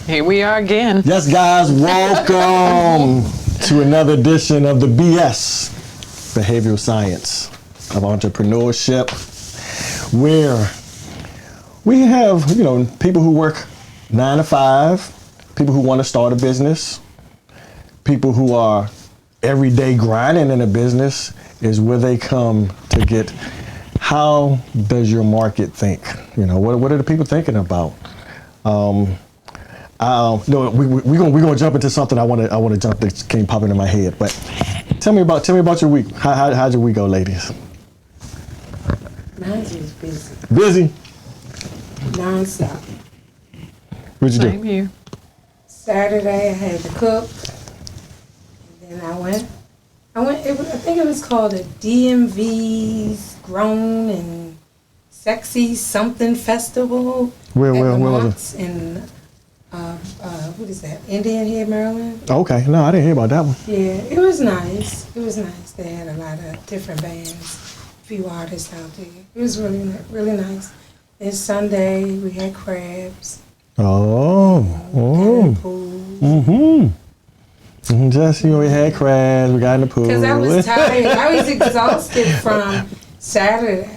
Here we are again. Yes, guys, welcome to another edition of the BS, Behavioral Science of Entrepreneurship, where we have, people who work 9 to 5, people who want to start a business, people who are every day grinding in a business is where they come to get, how does your market think? What are the people thinking about? We're gonna jump into something I want to jump that came popping in my head. But tell me about your week. How'd your week go, ladies? Mine was busy. Busy? Non-stop. What'd you do? Same here. Saturday I had to cook. And then I think it was called a DMV's Grown and Sexy Something Festival. Where was it? In what is that? Indian Head, Maryland. Okay, no, I didn't hear about that one. Yeah, it was nice. They had a lot of different bands, a few artists out there. It was really, really nice. And Sunday we had crabs. Jesse, we had crabs. We got in the pool. Because I was tired. I was exhausted from Saturday.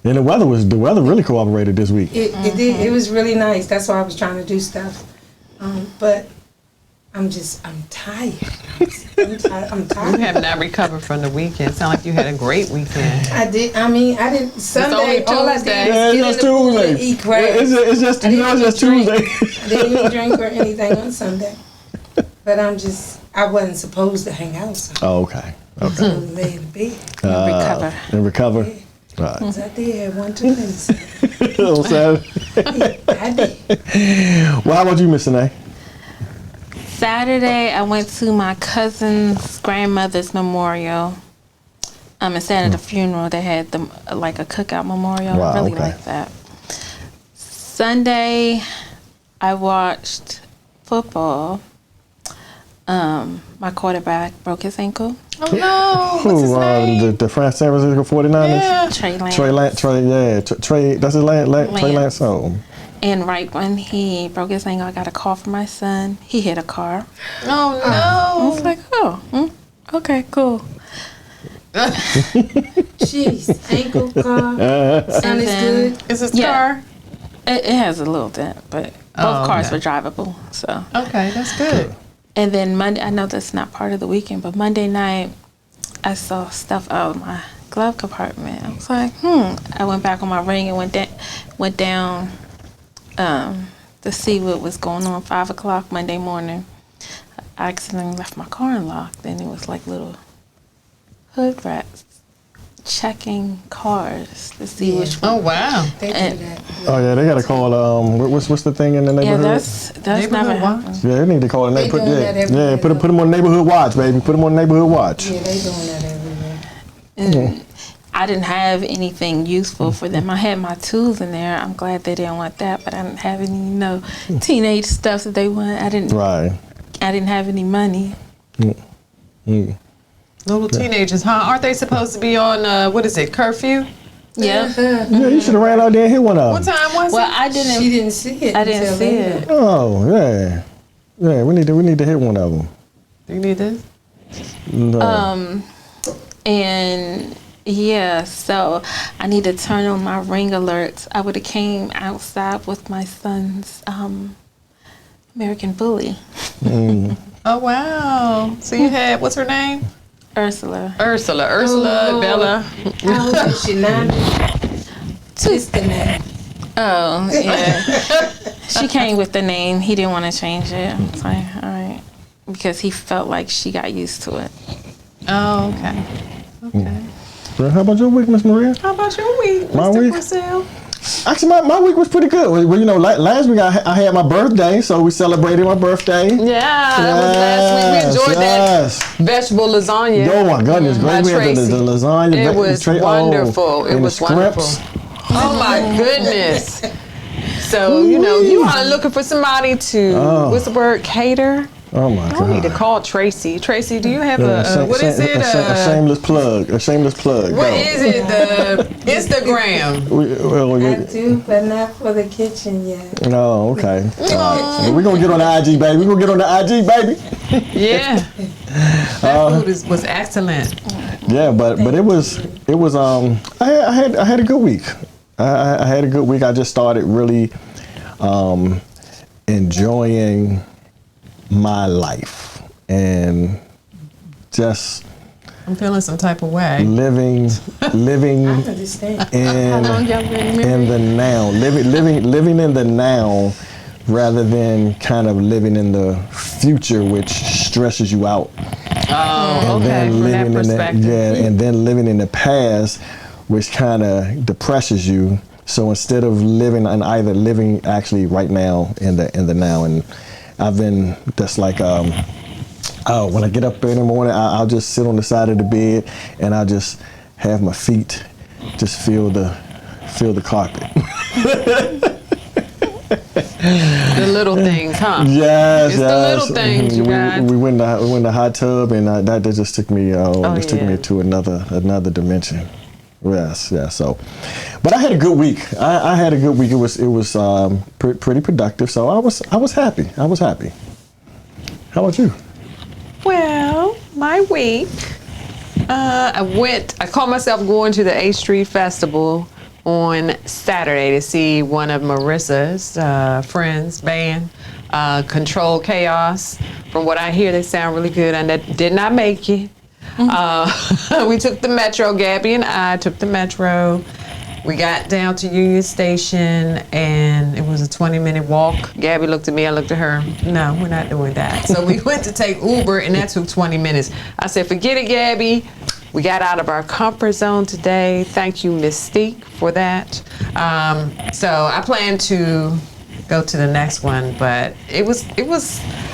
And the weather really cooperated this week. It did. It was really nice. That's why I was trying to do stuff. But I'm tired. I'm tired. You have not recovered from the weekend. Sound like you had a great weekend. I did. Sunday, all I did was get in the Tuesday. pool and eat crabs. It's just Tuesday. I didn't even drink or anything on Sunday. But I wasn't supposed to hang out. So Okay. I was supposed to lay in bed. And recover. Yeah. Right. Because I did have one too many. On Saturday. I did. Well, how about you, Miss Sine? Saturday, I went to my cousin's grandmother's memorial. Instead of the funeral, they had a cookout memorial. Wow, I really okay. like that. Sunday, I watched football. My quarterback broke his ankle. Oh no! What's his name? The San Francisco 49ers? Yeah. Trey Lance. Trey, that's his Trey Lance. Oh. And right when he broke his ankle, I got a call from my son. He hit a car. Oh no! I was like, okay, cool. Jeez, ankle car. Son is good. Is his Yeah. car? It has a little dent, but both cars were drivable. So. Okay, that's good. And then Monday, I know that's not part of the weekend, but Monday night, I saw stuff out of my glove compartment. I was like, I went back on my ring and went down to see what was going on. 5 o'clock Monday morning, I accidentally left my car unlocked, and it was like little hood rats checking cars to see which one. Oh wow! They do that. Oh yeah, they got to call. What's the thing in the neighborhood? Yeah, that's never happened. Yeah, they need to call it. They doing that everywhere, put them on neighborhood watch, baby. Put them on neighborhood watch. Yeah, they doing that everywhere. And I didn't have anything useful for them. I had my tools in there. I'm glad they didn't want that, but I didn't have any, teenage stuff that they wanted. I didn't have any money. Little teenagers, huh? Aren't they supposed to be on curfew? Yeah. Yeah, you should have ran out there and hit one of them. What time was it? I didn't. She didn't see it. I didn't until see later. it. Oh yeah. We need to hit one of them. Do you need this? No. And yeah, so I need to turn on my ring alerts. I would have came outside with my son's American Bully. Oh wow! So you had what's her name? Ursula, Bella. How old is she now? Sister name. Oh, yeah. She came with the name. He didn't want to change it. I was like, all right. Because he felt like she got used to it. Oh, okay. Well, how about your week, Miss Maria? How about your week, My Mr. week? Brazil? Actually, my week was pretty good. Well, last week I had my birthday, so we celebrated my birthday. Yeah, that was last week. We enjoyed that vegetable lasagna. Oh my goodness, great! We had the lasagna. It was wonderful. It was wonderful. Oh my goodness. So, you are looking for somebody to, what's the word, cater? Oh my God. I need to call Tracy. Tracy, do you have what is it? A shameless plug. A shameless plug. What is it? The Instagram. I do, but not for the kitchen yet. No, okay. All right. We're going to get on the IG, baby. We're going to get on the IG, baby. Yeah. That food was excellent. Yeah, but it was I had a good week. I had a good week. I just started really enjoying my life and just I'm feeling some type of way. living in the now, living in the now rather than kind of living in the future, which stresses you out. Oh, okay. From that perspective. And then living in the past, which kind of depresses you. So instead of living actually right now in the now, and I've been just like when I get up in the morning, I'll just sit on the side of the bed and I'll just have my feet just feel the carpet. The little things, huh? Yes, it's the little things, you guys. We went in the hot tub, and that just took me took me to another dimension. Yes. So, but I had a good week. I had a good week. It was pretty productive. So I was happy. I was happy. How about you? Well, my week, I caught myself going to the 8th Street Festival on Saturday to see one of Marissa's friends band, Control Chaos. From what I hear, they sound really good, and that did not make it. We took the Metro, Gabby and I took the Metro. We got down to Union Station, and it was a 20-minute walk. Gabby looked at me, I looked at her. No, we're not doing that. So we went to take Uber, and that took 20 minutes. I said, forget it, Gabby. We got out of our comfort zone today. Thank you, Mystique, for that. So I plan to go to the next one, but it was.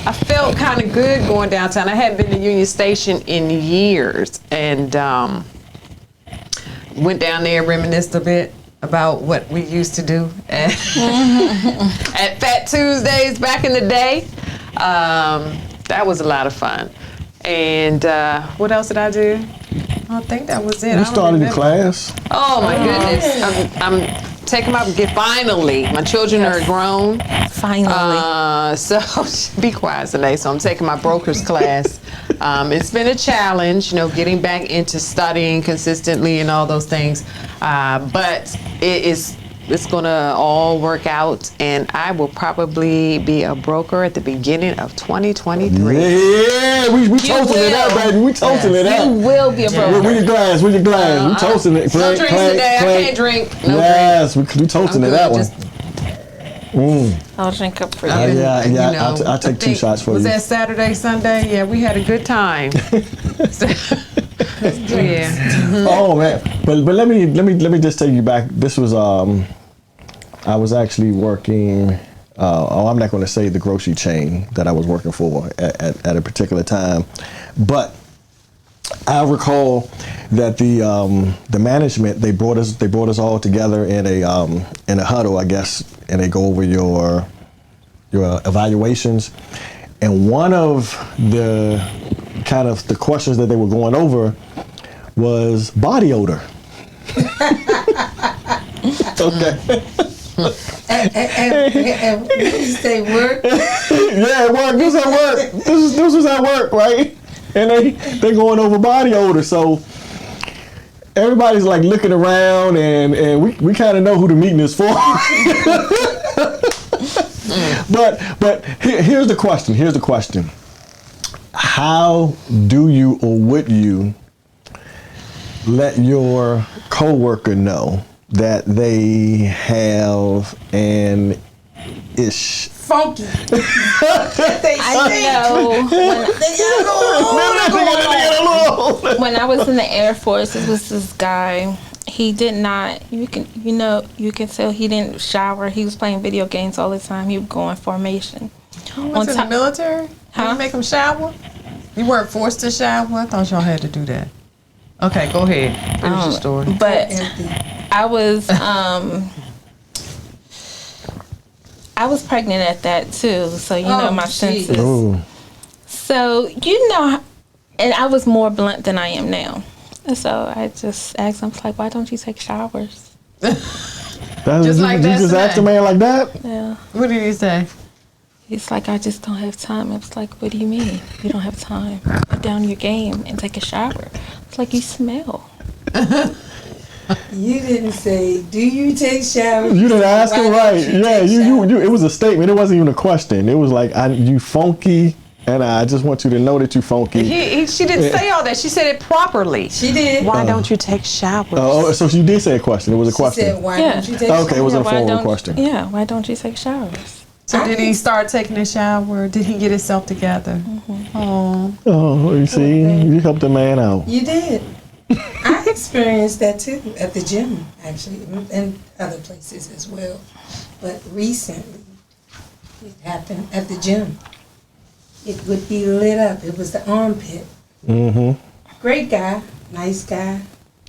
I felt kind of good going downtown. I hadn't been to Union Station in years, and went down there, reminisced a bit about what we used to do at Fat Tuesdays back in the day. That was a lot of fun. And what else did I do? I think that was it. You started the class. Oh my goodness! I'm taking my finally. My children are grown. Finally. So be quiet today. So I'm taking my broker's class. It's been a challenge, getting back into studying consistently and all those things. But it's gonna all work out, and I will probably be a broker at the beginning of 2023. Yeah, we toasting it out, baby. We toasting it out. You will be a broker. With your glass. We toasting it. No drinks today. I can't drink. No yes, we toasting it that one. I'll drink up for you. I'll take 2 shots for you. Was that Saturday, Sunday? Yeah, we had a good time. Yeah. Oh man, but let me just take you back. This was I was actually working. I'm not going to say the grocery chain that I was working for at a particular time, but I recall that the management they brought us all together in a huddle, I guess, and they go over your evaluations, and one of the kind of the questions that they were going over was body odor. Okay. And you say work? Yeah, it worked. This at work. This was at work, right? And they going over body odor. So everybody's like looking around, and we kind of know who the meeting is for. But here's the question. How do you or would you let your coworker know that they have an ish? Funky. I know. When I was in the Air Force, it was this guy. He did not. You can tell he didn't shower. He was playing video games all the time. He would go in formation. You went to the military? Huh? Did you make him shower? You weren't forced to shower? I thought y'all had to do that. Okay, go ahead. Finish your story. But I was pregnant at that too, so my senses. So, and I was more blunt than I am now. And so I just asked him, like, why don't you take showers? Just like you that just asked a today. man like that? Yeah. What did he say? He's like, I just don't have time. I was like, what do you mean? You don't have time? Put down your game and take a shower. It's like, you smell. You didn't say, do you take showers? You didn't ask him Why right. don't you Yeah, take you, showers? it was a statement. It wasn't even a question. It was like, you funky, and I just want you to know that you funky. She didn't say all that. She said it properly. She did. Why don't you take showers? Oh, so she did say a question. It was a She question. said, why Yeah. don't you take Okay, it was showers? a formal question. Yeah, why don't you take showers? So did he start taking a shower? Did he get himself together? Oh, Oh, you see, you helped the man out. You did. I experienced that too at the gym, actually, and other places as well. But recently, it happened at the gym. It would be lit up. It was the armpit. Mm-hmm. Great guy, nice guy.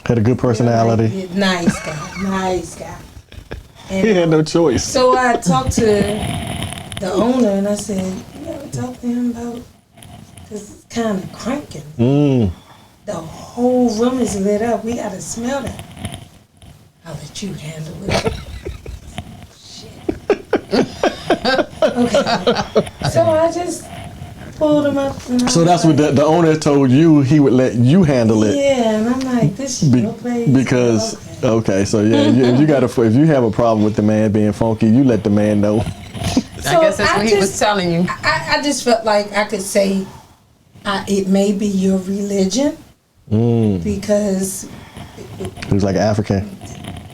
Had a good personality. Nice guy, nice guy. He had And no choice. so I talked to the owner and I said, you ever talk to him about, because it's kind of cranking. Mm. The whole room is lit up. We gotta smell that. I'll let you handle it. Shit. Okay. So I just pulled him up. And I So was that's what like, the owner told you. He would let you handle it. Yeah, and I'm like, this is your place. Because Okay. so yeah, if you have a problem with the man being funky, you let the man know. I guess that's what he was telling you. I just felt like I could say, it may be your religion because He was like African.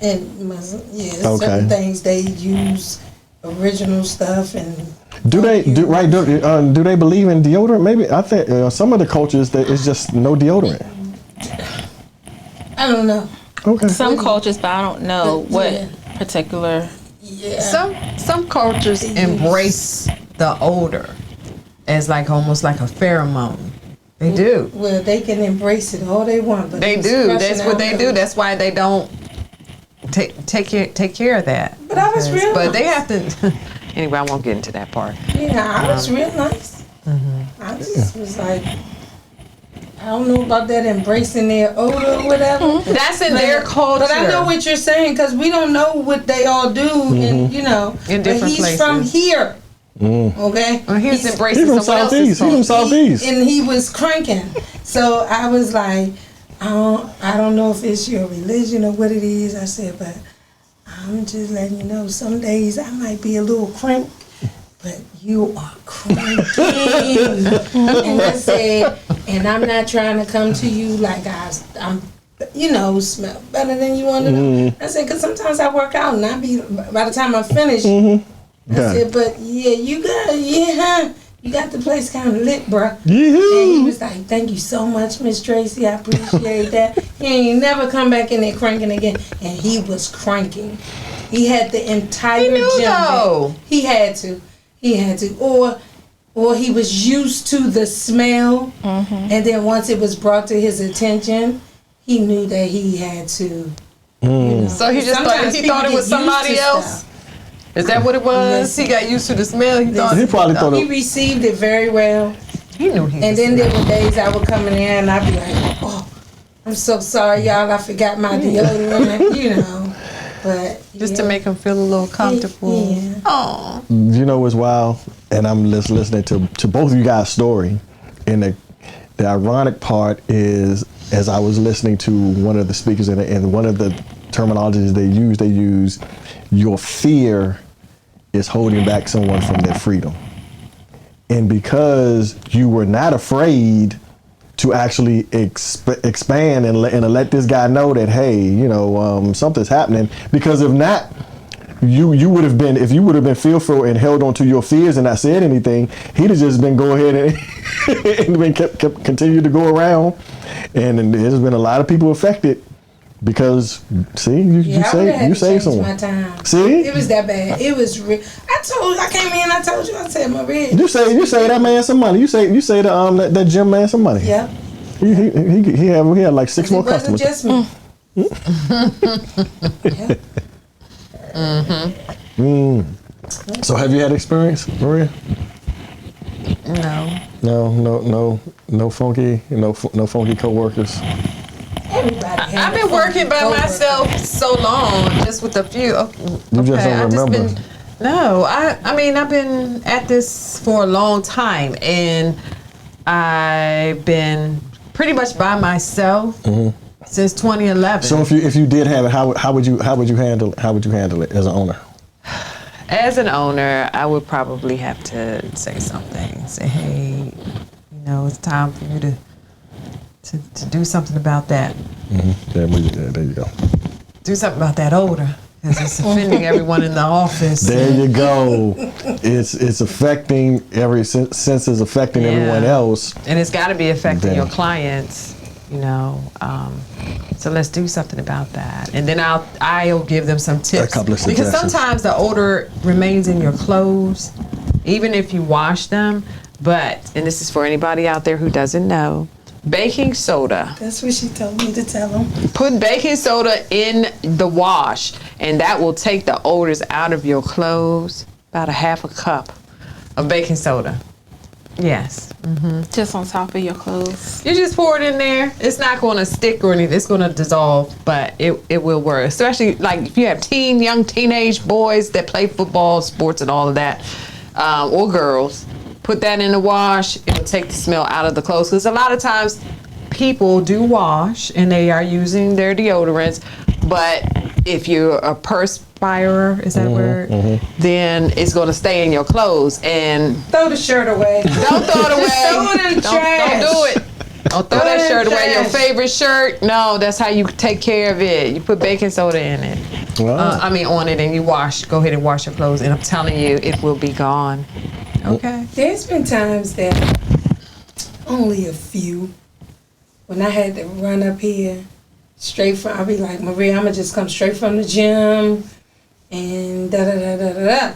in Muslim, Okay. certain things they use original stuff and. Do they do they believe in deodorant? Maybe I think some of the cultures that it's just no deodorant. I don't know. Okay. Some cultures, but I don't know what Yeah. particular. Yeah. Some cultures embrace the odor as like almost like a pheromone. They do. Well, they can embrace it all they want, but They it's do. crushing That's what they out do. the- That's why they don't take care of that. But I was real But they nice. have to. Anyway, I won't get into that part. Yeah, I was real nice. I just was like, I don't know about that embracing their odor or whatever. That's in their culture. But I know what you're saying because we don't know what they all do, and In but different he's from places. here. Okay. Well, he was He's- embracing He's from someone else's Southeast. He's from culture. Southeast. and he was cranking. So I was like, I don't know if it's your religion or what it is. I said, but I'm just letting you know, some days I might be a little crank, but you are cranking. And I said, and I'm not trying to come to you like I'm smell better than you want to know. I said, because sometimes I work out and by the time I finish, I Yeah. said, but yeah, you got the place kind of lit, bruh. And he Yee-hoo. was like, thank you so much, Miss Tracy. I appreciate that. He ain't never come back in there cranking again. And he was cranking. He had the entire He knew, gym. though. He had to. Or he was used to the smell. And then once it was brought to his attention, he knew that he had to. So he just Sometimes thought people it was get used somebody to else. stuff. Is that what it was? Listen. He got used to the smell. He thought He probably thought He it. received it very well. he knew he. And was then there were days I would come in there and I'd be like, oh, I'm so sorry, y'all. I forgot my deodorant, But just to make him feel a little comfortable. Yeah. Oh, You know what's wild? And I'm just listening to both of you guys' story. And the ironic part is, as I was listening to one of the speakers and one of the terminologies they use, your fear is holding back someone from their freedom. And because you were not afraid to actually expand and let this guy know that, hey, something's happening, because if not, you would have been, if you would have been fearful and held on to your fears and not said anything, he'd have just been go ahead and been kept continue to go around, and there's been a lot of people affected because you saved someone. My time. See? It was that bad. It was real. I came in. I told you. I said, Maria. You say that man some money. You say that gym man some money. Yep. He had like 6 more It wasn't customers. just me. Yep. So have you had experience, Maria? no. No funky, no funky coworkers. Everybody. I've been working by myself so long, just with a few. You just don't remember. No, I mean, I've been at this for a long time, and I've been pretty much by myself since 2011. So if you did have it, how would you handle it as an owner? As an owner, I would probably have to say something. Say, hey, it's time for you to do something about that. There you go. Do something about that odor, because it's offending everyone in the office. There you go. It's affecting every sense is affecting everyone else, and it's got to be affecting Then- your clients. So let's do something about that, and then I'll give them some tips. A couple of because suggestions. sometimes the odor remains in your clothes, even if you wash them. But, and this is for anybody out there who doesn't know, baking soda. That's what she told me to tell them. Put baking soda in the wash, and that will take the odors out of your clothes. About a half a cup of baking soda. Yes. Just on top of your clothes. You just pour it in there. It's not going to stick or anything. It's going to dissolve, but it will work. Especially like if you have young teenage boys that play football, sports, and all of that, or girls. Put that in the wash. It'll take the smell out of the clothes. Because a lot of times people do wash and they are using their deodorants, but if you're a perspirer, is that a word? Then it's going to stay in your clothes. And Throw the shirt away. don't throw it away. Throw it in the trash. Don't do it. Don't throw that shirt away. Your favorite shirt. No, that's how you take care of it. You put baking soda in it. Wow. On it, and you wash. Go ahead and wash your clothes. And I'm telling you, it will be gone. Okay. There's been times that only a few when I had to run up here straight from. I'll be like, Maria, I'm gonna just come straight from the gym and da da da da da da.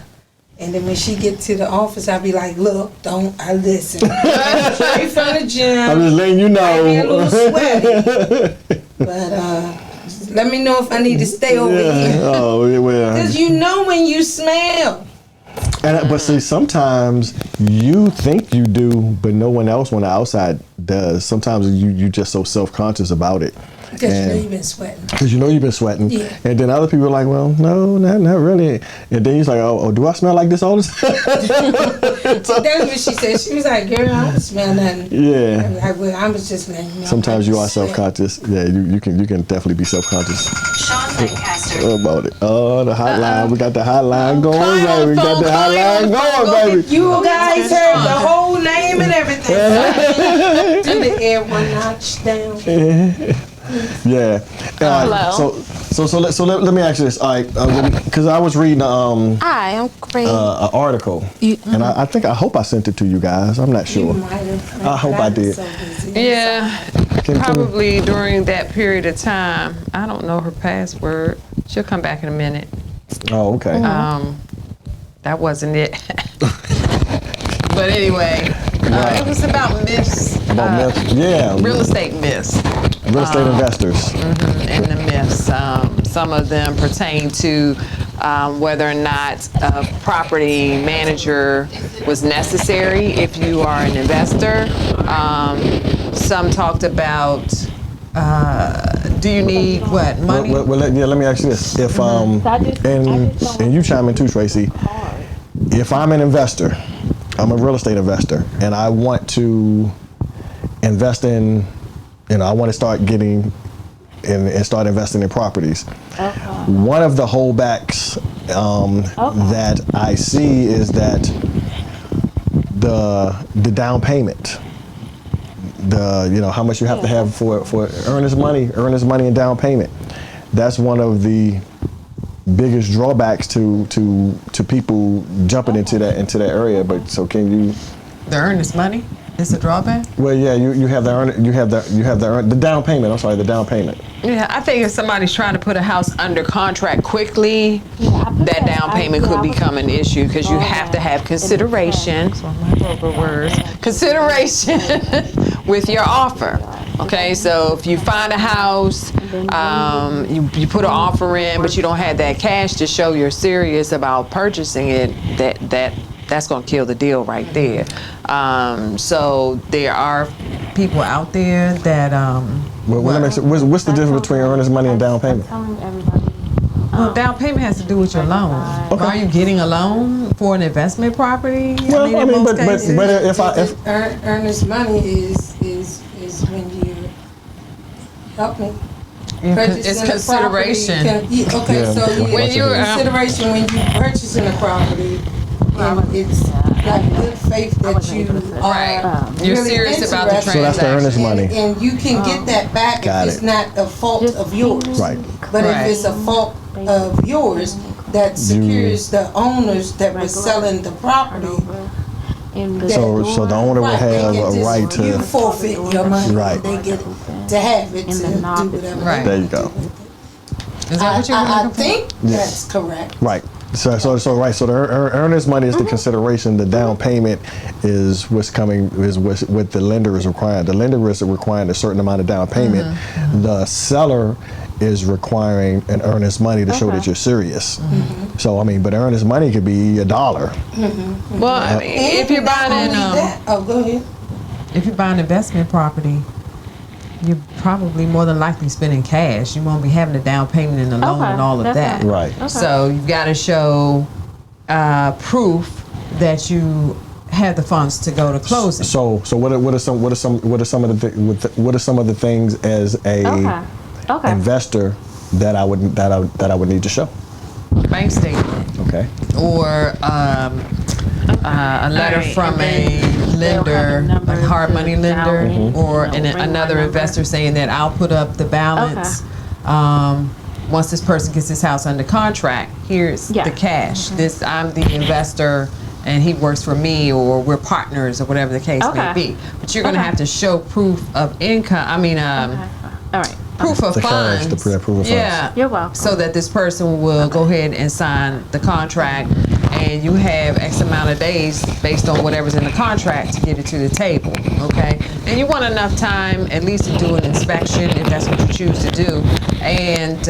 And then when she get to the office, I'll be like, look, I listen. Straight from the gym. I'm just letting you Might be a know. little sweaty. But just let me know if I need to stay over here. Oh well. Because you know when you smell. But see, sometimes you think you do, but no one else on the outside does. Sometimes you just so self-conscious about it. Because you know you've been sweating. Because you know you've been sweating. Yeah. And then other people are like, well, no, not really. And then he's like, oh, do I smell like this all the time? So- That's what she said. She was like, girl, I don't smell nothing. Yeah. I'm like, well, I was just letting you know. Sometimes I you are sweat. self-conscious. Yeah, you can definitely be self-conscious Sean Lancaster. about it. Oh, the hotline. We got the hotline going, Call on baby. We got phone, the call on hotline phone, going, baby. You guys heard the whole name and everything. To the air one notch down. Yeah. Hello. So let me ask you this. All right, because I was reading Hi, I'm great. an article, and I hope I sent it to you guys. I'm not You sure. might have. I hope I was did. so busy. Yeah, Can- probably during that period of time. I don't know her password. She'll come back in a minute. Oh, okay. That wasn't it. But anyway, it was about myths. About myths? Yeah. Real estate myths. Real estate investors. And the myths. Some of them pertain to whether or not a property manager was necessary if you are an investor. Some talked about, do you need what, money? Well, let me ask you this. If and you chime in too, Tracy. If I'm an investor, I'm a real estate investor, and I want to invest in, I want to start getting and start investing in properties. One of the holdbacks that I see is that the down payment, how much you have to have for earnest money and down payment. That's one of the biggest drawbacks to people jumping into that area. But so can you? The earnest money is a drawback? Well, yeah, you have the down payment. I'm sorry, the down payment. Yeah, I think if somebody's trying to put a house under contract quickly, that down payment could become an issue because you have to have consideration. Consideration with your offer. Okay, so if you find a house, you put an offer in, but you don't have that cash to show you're serious about purchasing it, that that's going to kill the deal right there. So there are people out there that what's the difference between earnest money and down payment? Telling everybody. well, down payment has to do with your loan. Okay. Are you getting a loan for an investment property? Well, I mean, in but most cases. if Earnest money is when you help me. It's consideration. Okay, Yeah, so when you're, consideration when you purchasing a property, and it's like good faith that you are You're really serious about the interested, So that's the earnest and- money. and you can get that back Got if it's it. not a fault of yours. Right. But Right. if it's a fault of yours, that secures the owners that were selling the property. So the owner would Right, they have can a just- right to. You forfeit your money. Right. They get to have it to do whatever. Right. There you go. Is that what you're I looking for? think that's correct. Right. So right. So the earnest money is the consideration. The down payment is what's coming is what the lender is requiring. The lender is requiring a certain amount of down payment. The seller is requiring an earnest money to show that you're serious. So I mean, but earnest money could be $1. Well, I mean, if you're Not buying only that, go ahead. if you're buying investment property, you're probably more than likely spending cash. You won't be having a down payment and a loan and all of that. Right. So you've got to show proof that you have the funds to go to closing. So what are some of the things as a investor that I would need to show? Bank statement Okay. or a letter from a lender, like a hard money lender, or another investor saying that I'll put up the balance. Once this person gets his house under contract, here's the cash. I'm the investor and he works for me, or we're partners, or whatever the case may be. But you're going to have to show proof of income. I mean, All right. proof of The cash, funds. the proof of funds. Yeah. You're welcome. So that this person will go ahead and sign the contract, and you have X amount of days based on whatever's in the contract to get it to the table. Okay. And you want enough time at least to do an inspection if that's what you choose to do, and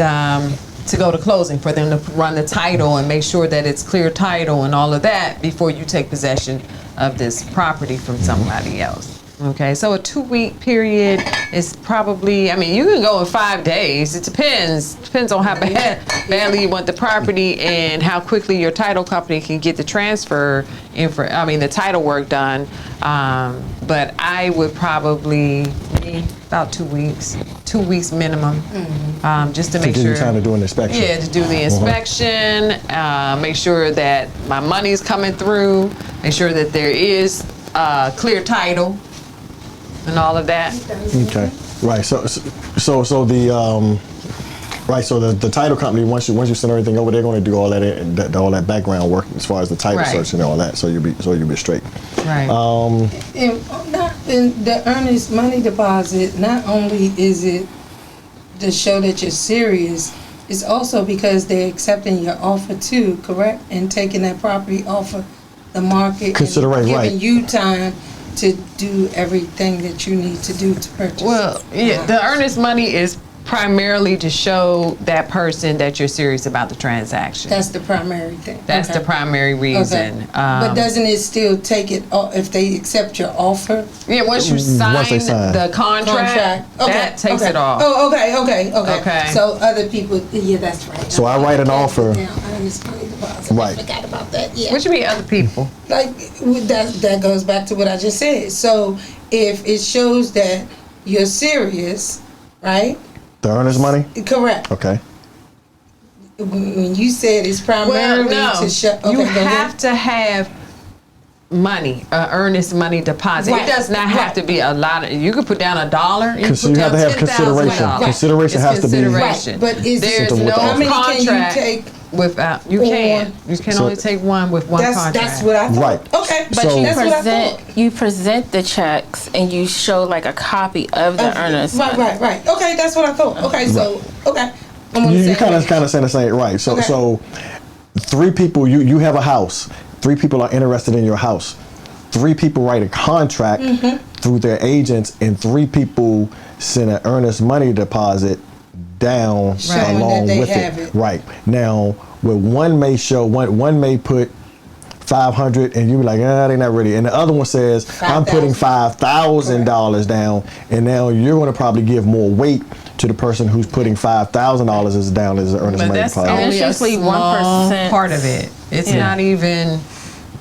to go to closing for them to run the title and make sure that it's clear title and all of that before you take possession of this property from somebody else. Okay, so a 2-week period is probably, I mean, you can go in 5 days. It depends on how badly you want the property and how quickly your title company can get the the title work done. But I would probably need about 2 weeks, 2 weeks minimum, just to make give sure. you time to do an inspection. Yeah, to do the inspection, make sure that my money's coming through, make sure that there is clear title and all of that. Okay. Right. So the title company, once you send everything over, they're going to do all that background work as far as the title Right. search and all that. So you'll be straight. Right. In the earnest money deposit, not only is it to show that you're serious, it's also because they're accepting your offer too, correct? And taking that property off of the market. Considering, and right. giving you time to do everything that you need to do to purchase. Well, yeah, the earnest money is primarily to show that person that you're serious about the transaction. That's the primary thing. That's Okay. the primary reason. Okay. But doesn't it still take it if they accept your offer? Yeah, once you sign Once they sign. the contract, that takes it off. Oh, okay. Okay. So other people, yeah, that's right. So I write an offer. Now, earnest money deposit. Right. I forgot about that. Yeah. What you mean other people? Like that goes back to what I just said. So if it shows that you're serious, right? The earnest money. Correct. Okay. When you said it's primarily to show, okay, you go ahead. have to have money, earnest money deposit. Right, It does not have right. to be a lot. You could put down $1. You, So you have to have consideration. $10,000. Consideration It's has to be. consideration. Right, but is There's it- no How many can you contract take without. You can. You can So- only take one with one contract. That's what I thought. Right. Okay, But So- you that's what I thought. present the checks and you show like a copy of the earnest. Right. Okay, that's what I thought. Okay, so okay. I'm on the You same kind page. of saying the same, right? So Okay. so 3 people. You have a house. 3 people are interested in your house. 3 people write a contract through their agents, and 3 people send an earnest money deposit down Showing along that they with have it. it. Right now, where one may show one may put $500, and you be like, they not ready. And the other one says, I'm putting $5,000 down, and now you're going to probably give more weight to the person who's putting $5,000 as down as an earnest But money that's deposit. only a usually small 1%. part of it. It's not even.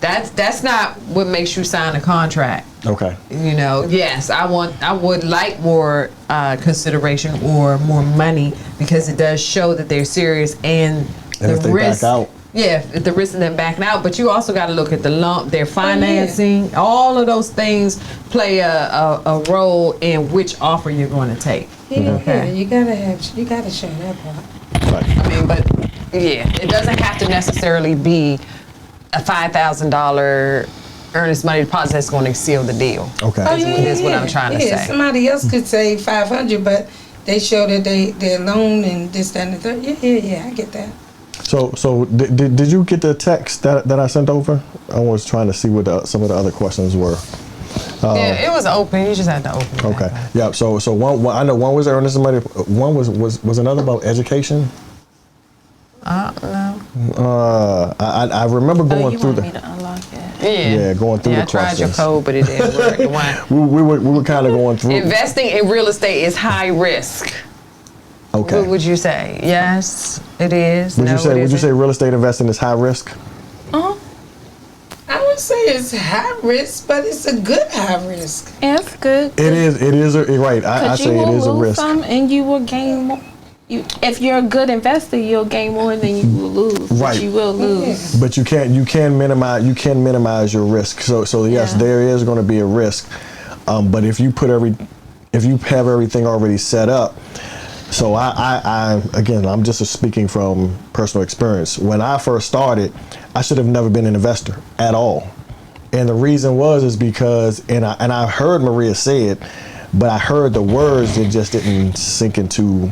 That's not what makes you sign a contract. Okay. You know, yes, I would like more consideration or more money, because it does show that they're serious, and the if they risk. back out. Yeah, the risk of them backing out. But you also got to look at the lump, their financing. All of those things play a role in which offer you're going to take. Yeah, you gotta show that part. Right. I mean, but yeah, it doesn't have to necessarily be a $5,000 earnest money deposit that's going to seal the deal. Okay. Oh, yeah, Is what I'm trying to say. Somebody else could say 500, but they show that their loan and this, that, and the third. Yeah, I get that. So did you get the text that I sent over? I was trying to see what some of the other questions were. Yeah, it was open. You just had to open it. Okay. back up. Yeah. So one I know one was earnest money. One was another about education. No. I remember going you through want me the. to unlock it? Yeah, going through the I tried your questions. code, but it didn't work. It went- We were kind of going through. Investing in real estate is high risk. Okay. What would you say? Yes, it is. Would No, you say it would you say isn't? real estate investing is high risk? I would say it's high risk, but it's a good high risk. Yeah, it's good. It is right. I Because say you it will is a lose risk. some and you will gain more. If you're a good investor, you'll gain more than you will lose. Right. But you will lose. But you can minimize your risk. So yes, Yeah. there is going to be a risk. But if you have everything already set up. So I again, I'm just speaking from personal experience. When I first started, I should have never been an investor at all. And the reason is because, and I heard Maria say it, but I heard the words that just didn't sink into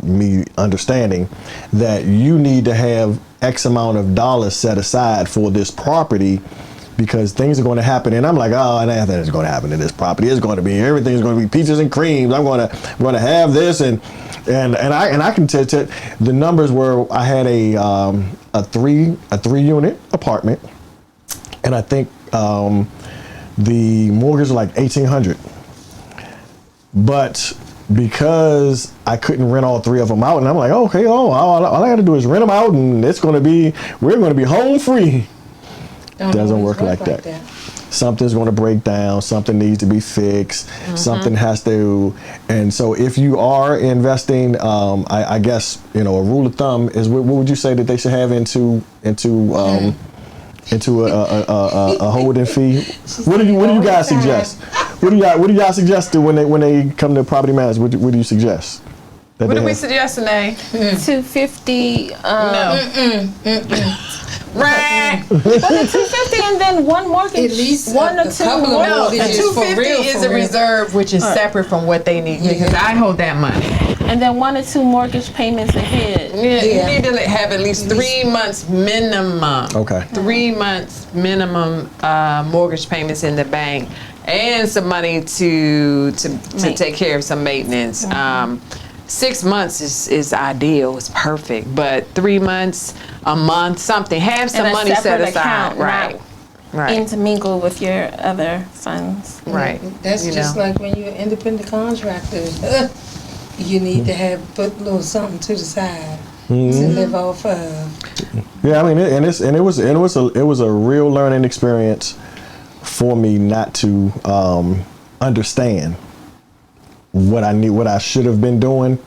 me understanding that you need to have X amount of dollars set aside for this property, because things are going to happen. And I'm like, oh, nothing is going to happen to this property. It's going to be, everything's going to be peaches and creams. I'm going to have this, and I can tell the numbers were, I had a three unit apartment, and I think the mortgage was like $1,800, but because I couldn't rent all three of them out, and I'm like, okay, all I got to do is rent them out, and we're going to be home free. Doesn't work like that. Something's going to break down. Something needs to be fixed. Something has to. And so, if you are investing, I guess a rule of thumb is, what would you say that they should have into a holding fee? What do you guys suggest? What do y'all suggest when they come to property management? What do you suggest? What do we suggest today? 250. Right. Well, the 250 and then one mortgage. At least one or a two couple of mortgages. No, the mortgages. For 250 real, is for a real. reserve, which is separate from what they need, because I hold that money. And then one or two mortgage payments ahead. Yeah, Yeah. you need to have at least 3 months minimum. Okay. 3 months minimum mortgage payments in the bank, and some money to take care of some maintenance. 6 months is ideal. It's perfect, but 3 months, a month, something. Have some And a money set separate aside. account, Right. Right. Intermingle with your other funds. Right. That's You just know. like when you're an independent contractor. You need to put a little something to the side to live off of. Yeah, I mean, it was a real learning experience for me not to understand what I should have been doing,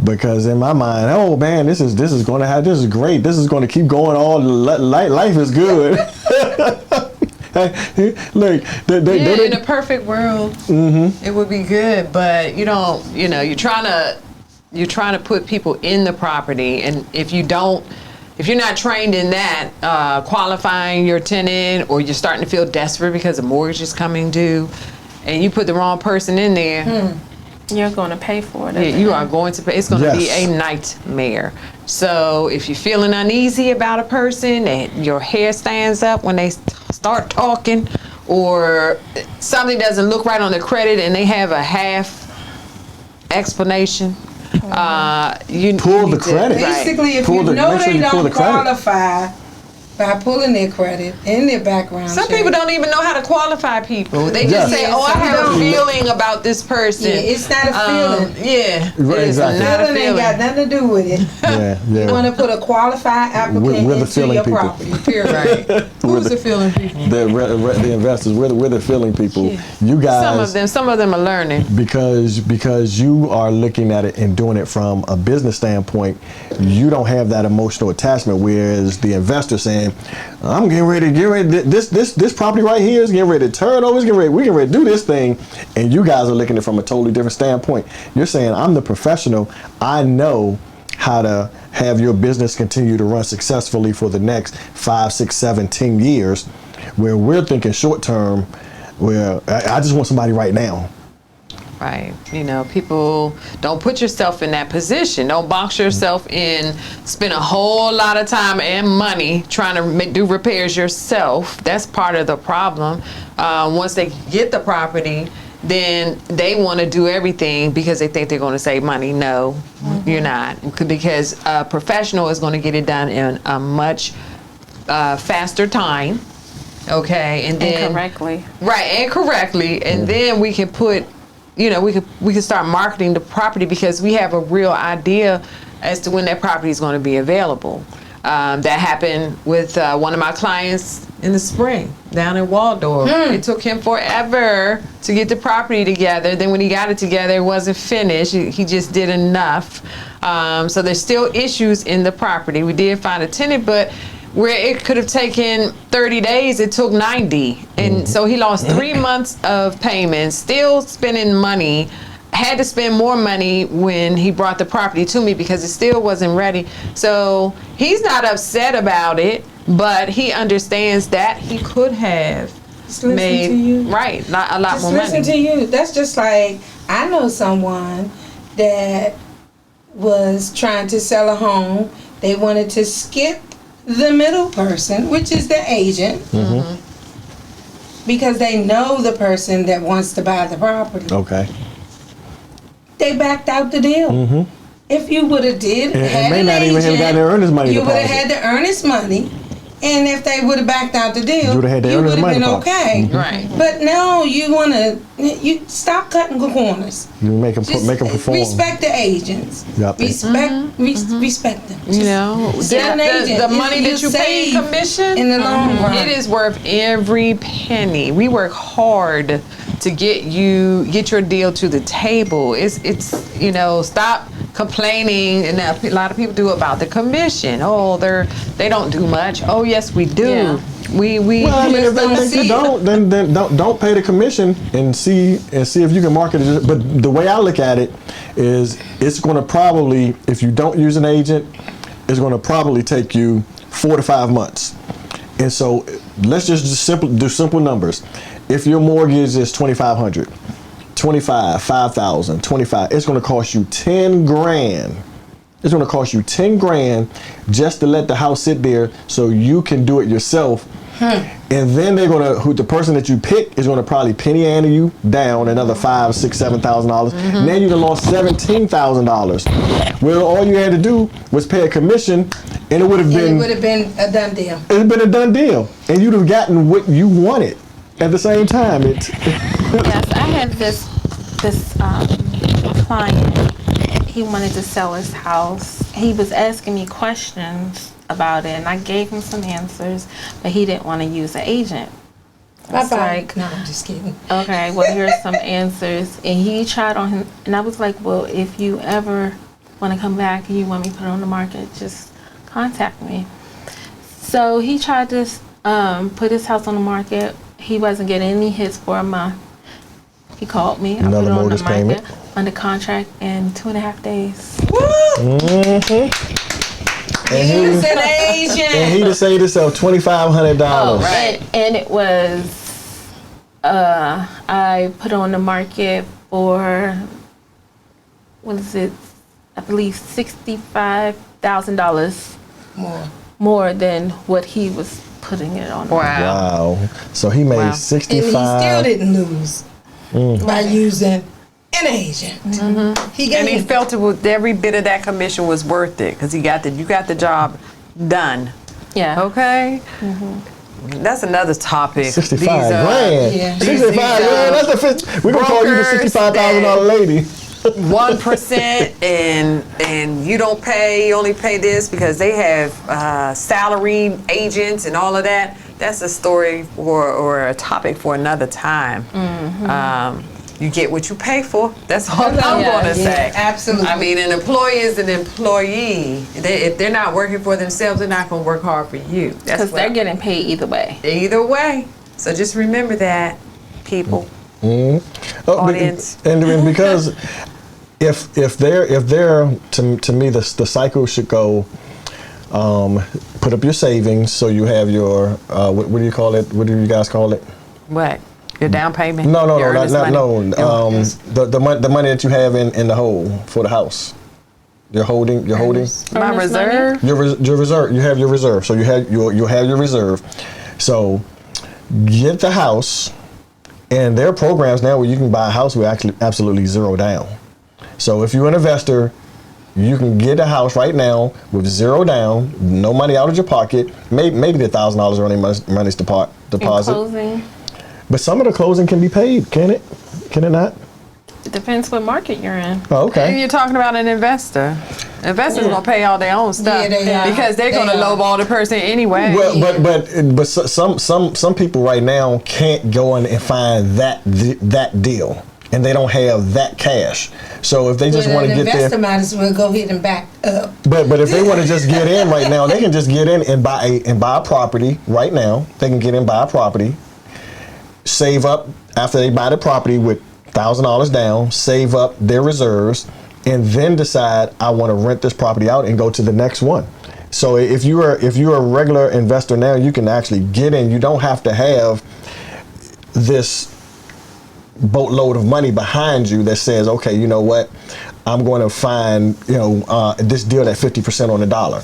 because in my mind, oh man, this is great, this is going to keep going life is good. Look, in a perfect world, it would be good, but you're trying to put people in the property, and if you're not trained in that, qualifying your tenant, or you're starting to feel desperate because the mortgage is coming due, and you put the wrong person in there, You're going to pay for it. you are going to pay. It's going to be Yes. a nightmare. So if you're feeling uneasy about a person, and your hair stands up when they start talking, or something doesn't look right on their credit and they have a half explanation, you Pull need the credit. Right. Basically, if Pull you the- know make sure they you pull don't the credit. qualify, by pulling their credit and their background Some check. people don't even know how to qualify people. They Yes. just say, Yeah, "Oh, I some have a don't. feeling about this person." Yeah, it's not a feeling. Yeah, Right, it is exactly. not a Feeling ain't feeling. got nothing to do with it. Yeah, You want yeah. to put a qualified applicant We're the into feeling your people. property. Period. Right. Who's the feeling people? The investors, we're the feeling people. You guys, Some of them are learning. because you are looking at it and doing it from a business standpoint, you don't have that emotional attachment. Whereas the investor saying, "I'm getting ready to this property right here is getting ready to turn over. We getting ready to do this thing," and you guys are looking at it from a totally different standpoint. You're saying, "I'm the professional. I know how to have your business continue to run successfully for the next 5, 6, 7, 10 years." Where we're thinking short term, where I just want somebody right now. Right. People don't put yourself in that position. Don't box yourself in, spend a whole lot of time and money trying to do repairs yourself. That's part of the problem. Once they get the property, then they want to do everything because they think they're going to save money. No, you're not. Because a professional is going to get it done in a much faster time. Okay. And then correctly. Right, and correctly. And then we can put, we can start marketing the property because we have a real idea as to when that property is going to be available. That happened with one of my clients in the spring down in Waldorf. It took him forever to get the property together. Then when he got it together, it wasn't finished. He just did enough. So there's still issues in the property. We did find a tenant, but where it could have taken 30 days, it took 90. And so he lost 3 months of payments, still spending money, had to spend more money when he brought the property to me because it still wasn't ready. So he's not upset about it, but he understands that he could have Just listen made, to you. right, not a lot Just more listen money. to you. That's just like, I know someone that was trying to sell a home. They wanted to skip the middle person, which is the agent, because they know the person that wants to buy the property. Okay. They backed out the deal. If you would have And may not even have gotten their earnest money you would have deposit. had the earnest money, and if they would have backed out the deal, You would have had the you earnest would have money been deposit. okay. Right. But no, you stop cutting corners. You make them Just perform. respect the agents. Yep. Respect them. The money that you pay in commission, in the long run. it is worth every penny. We work hard to get your deal to the table. It's stop complaining, and a lot of people do about the commission. Oh, they don't do much. Oh, yes, we do. Yeah. We Well, I mean, if don't they see it. don't, then don't pay the commission and see if you can market it. But the way I look at it is, it's going to probably, if you don't use an agent, it's going to probably take you 4 to 5 months. And so let's just do simple numbers. If your mortgage is $2,500, 25, 5,000, 25, it's going to cost you 10 grand. It's going to cost you 10 grand just to let the house sit there so you can do it yourself. And then they're going to, the person that you pick is going to probably penny ante you down another $5,000, $6,000, $7,000. Now you done lost $17,000. Well, all you had to do was pay a commission, and it would have been a done deal. It'd been a done deal, and you'd have gotten what you wanted at the same time. Yes, I had this client. He wanted to sell his house. He was asking me questions about it, and I gave him some answers, but he didn't want to use an agent. I was like, No, I'm just kidding. okay, well, here's some answers. And he tried on him, and I was like, well, if you ever want to come back and you want me to put it on the market, just contact me. So he tried to put his house on the market. He wasn't getting any hits for a month. He called me. I put Another it on the mortgage market, payment. under contract in 2.5 days. Use an agent. And he just say to sell $2,500. Oh, right. And it was, I put it on the market for, what is it? I believe $65,000 more than what he was putting it on. Wow. Wow. So he made Wow. And he still 65. didn't lose by using an agent. He And he gave felt every bit of that commission was worth it because you got the job done. Yeah. Okay. That's another topic. 65 These, grand. Yeah. 65 grand. That's the we're gonna call you the brokers $65,000 lady. 1% and you don't pay, you only pay this because they have salaried agents and all of that. That's a story or a topic for another time. You get what you pay for. That's all I'm going to say. Absolutely. I mean, an employee is an employee. If they're not working for themselves, they're not going to work hard for you. Because they're getting paid either way. Either way. So just remember that, people. Oh, Audience. and because if they're to me the cycle should go. Put up your savings so you have your what do you call it? What do you guys call it? What? Your down payment? No, Your earnest money? the money that you have in the hole for the house. You're holding. My Earnest reserve? Your reserve. You have your reserve. So you have your reserve. So get the house, and there are programs now where you can buy a house with actually absolutely zero down. So if you're an investor, you can get a house right now with zero down, no money out of your pocket, maybe the $1,000 or any money's deposit. Closing. But some of the closing can be paid, can it? Can it not? It depends what market you're in. Oh, And okay. you're talking about an investor. Investors gonna pay all their own stuff Yeah, they are. because they're They gonna are. lowball the person anyway. Well, but some people right now can't go in and find that deal, and they don't have that cash. So if they just want to an get investor there, might as well go ahead and back up. but if they want to just get in right now, they can just get in and buy a property right now. They can get in, buy a property, save up after they buy the property with $1,000 down, save up their reserves, and then decide I want to rent this property out and go to the next one. So if you're a regular investor now, you can actually get in. You don't have to have this boatload of money behind you that says, okay, you know what, I'm going to find this deal at 50% on the dollar.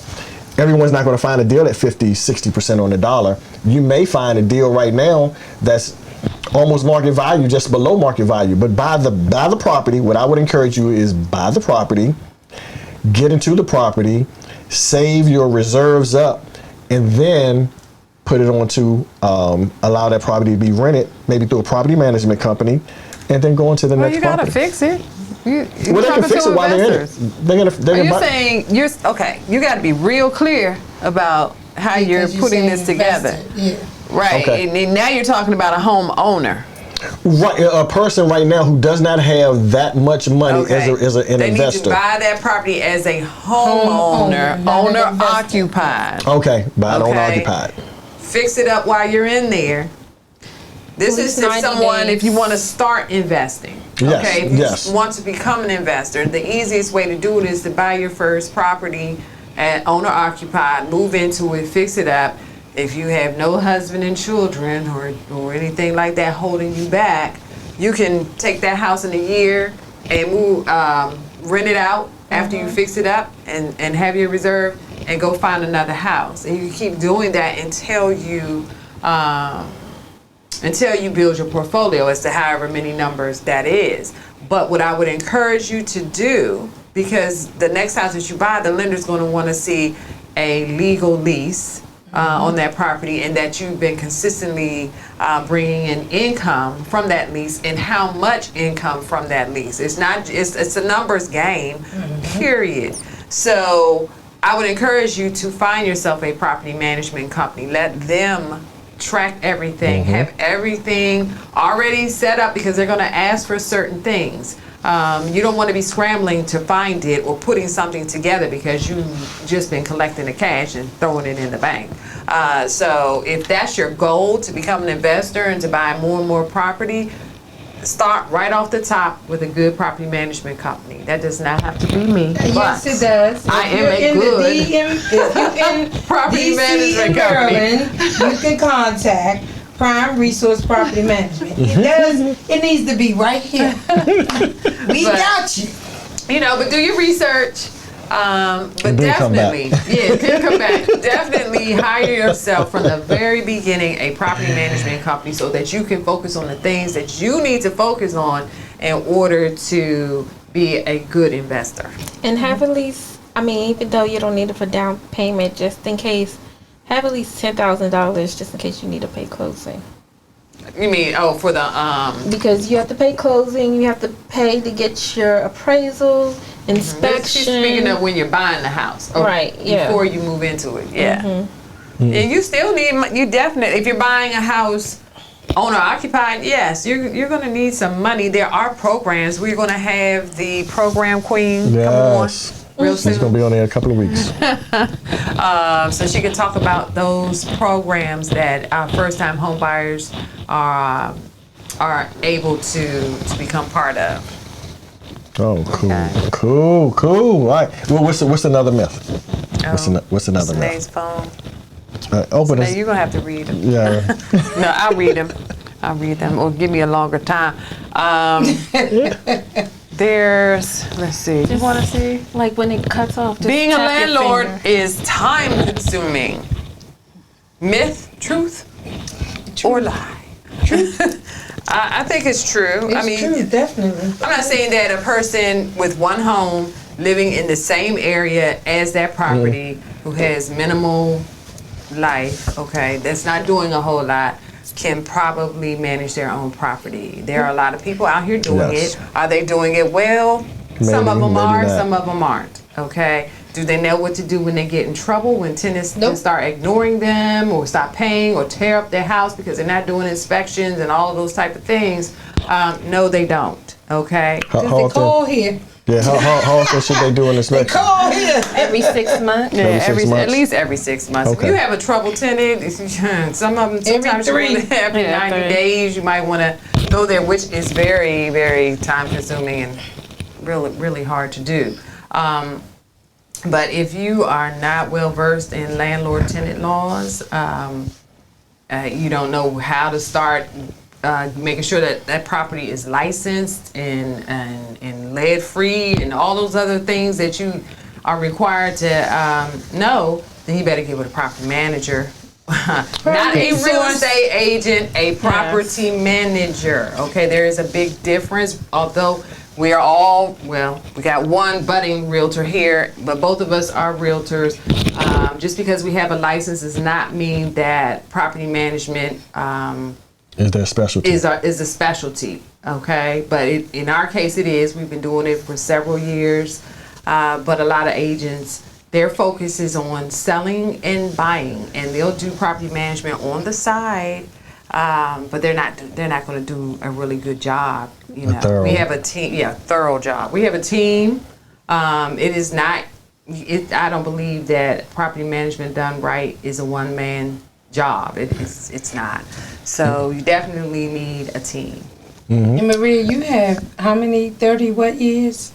Everyone's not going to find a deal at 50, 60% on the dollar. You may find a deal right now that's almost market value, just below market value. But buy the property. What I would encourage you is buy the property, get into the property, save your reserves up, and then put it on to allow that property to be rented, maybe through a property management company, and then go on to the well, next you gotta property. fix it. You Well, they can fix it while they're in it. They're Are gonna you buy. saying okay? You got to be real clear about how you're Because putting saying this together, investor, Yeah. right? Okay. And then now you're talking about a homeowner. Right, a person right now who does not have that much money Okay. as an they investor. need to buy that property as a homeowner, Homeowner, not an owner investor. occupied. Okay, buy it owner Okay. occupied. Fix it up while you're in there. This At least is if 90 someone, if you days. want to start investing. Yes, Okay, if you yes. want to become an investor, the easiest way to do it is to buy your first property at owner occupied, move into it, fix it up. If you have no husband and children or anything like that holding you back, you can take that house in a year and move, rent it out after you fix it up and have your reserve and go find another house. And you keep doing that until you build your portfolio as to however many numbers that is. But what I would encourage you to do, because the next house that you buy, the lender's going to want to see a legal lease on that property, and that you've been consistently bringing in income from that lease, and how much income from that lease. It's a numbers game, period. So I would encourage you to find yourself a property management company. Let them track everything, have everything already set up, because they're going to ask for certain things. You don't want to be scrambling to find it or putting something together because you've just been collecting the cash and throwing it in the bank. So if that's your goal, to become an investor and to buy more and more property, start right off the top with a good property management company. That does not have to be me. Yes, but it does. I If am you're a in good the if you're in property DC management and company. Maryland, you can contact Prime Resource Property Management. It needs to be right here. We But- got you. But do your research. But And then come back. definitely, then come back. Definitely hire yourself from the very beginning a property management company so that you can focus on the things that you need to focus on in order to be a good investor. And have at least, even though you don't need it for down payment, just in case, have at least $10,000 just in case you need to pay closing. You mean for the Because you have to pay closing, you have to pay to get your appraisal, inspection. She's speaking of when you're buying the house, Right, yeah. before you move into it, yeah. And you still need, you definitely, if you're buying a house owner occupied, yes, you're going to need some money. There are programs. We're going to have the program queen come on real soon. She's going to be on there in a couple of weeks. So she can talk about those programs that first-time home buyers are able to become part of. Oh, cool, Okay. cool. All right. Well, what's another myth? What's another Today's myth? phone. Open Now this. you're going to have to read them. Yeah. No, I'll read them. Or give me a longer time. Let's see. You want to see? Like when it cuts off. Just Being a tap your landlord finger. is time consuming. Myth, truth, or lie? I think it's true. It's true, definitely. I'm not saying that a person with one home living in the same area as that property who has minimal life, okay, that's not doing a whole lot, can probably manage their own property. There are a lot of people out here doing Yes. it. Are they doing it well? Some of Maybe, them maybe are, not. some of them aren't, okay? Do they know what to do when they get in trouble, when tenants just start ignoring them or stop paying or tear up their house because they're not doing inspections and all of those type of things? No, they don't, okay? How They often? call here. Yeah. How often should they do an inspection? Call here. Every 6 months. Yeah, Every 6 months? at least every 6 months. Okay. If you have a trouble tenant, some of them sometimes Every you wanna- every Yeah, 90 3. days you might want to go there, which is very, very time consuming and really, really hard to do. But if you are not well versed in landlord tenant laws, you don't know how to start making sure that that property is licensed and lead free and all those other things that you are required to know, then you better get with a property manager. Not a real estate agent, a property manager. Okay, there is a big difference, although we are all, we got one budding realtor here, but both of us are realtors. Just because we have a license does not mean that property management Is there a specialty? is a specialty, okay? But in our case, it is. We've been doing it for several years. But a lot of agents, their focus is on selling and buying, and they'll do property management on the side. But they're not going to do a really good job. You know, thorough. we have a team. Yeah, thorough job. We have a team. It is not. I don't believe that property management done right is a one-man job. It's not. So you definitely need a team. And Maria, you have how many, 30 what years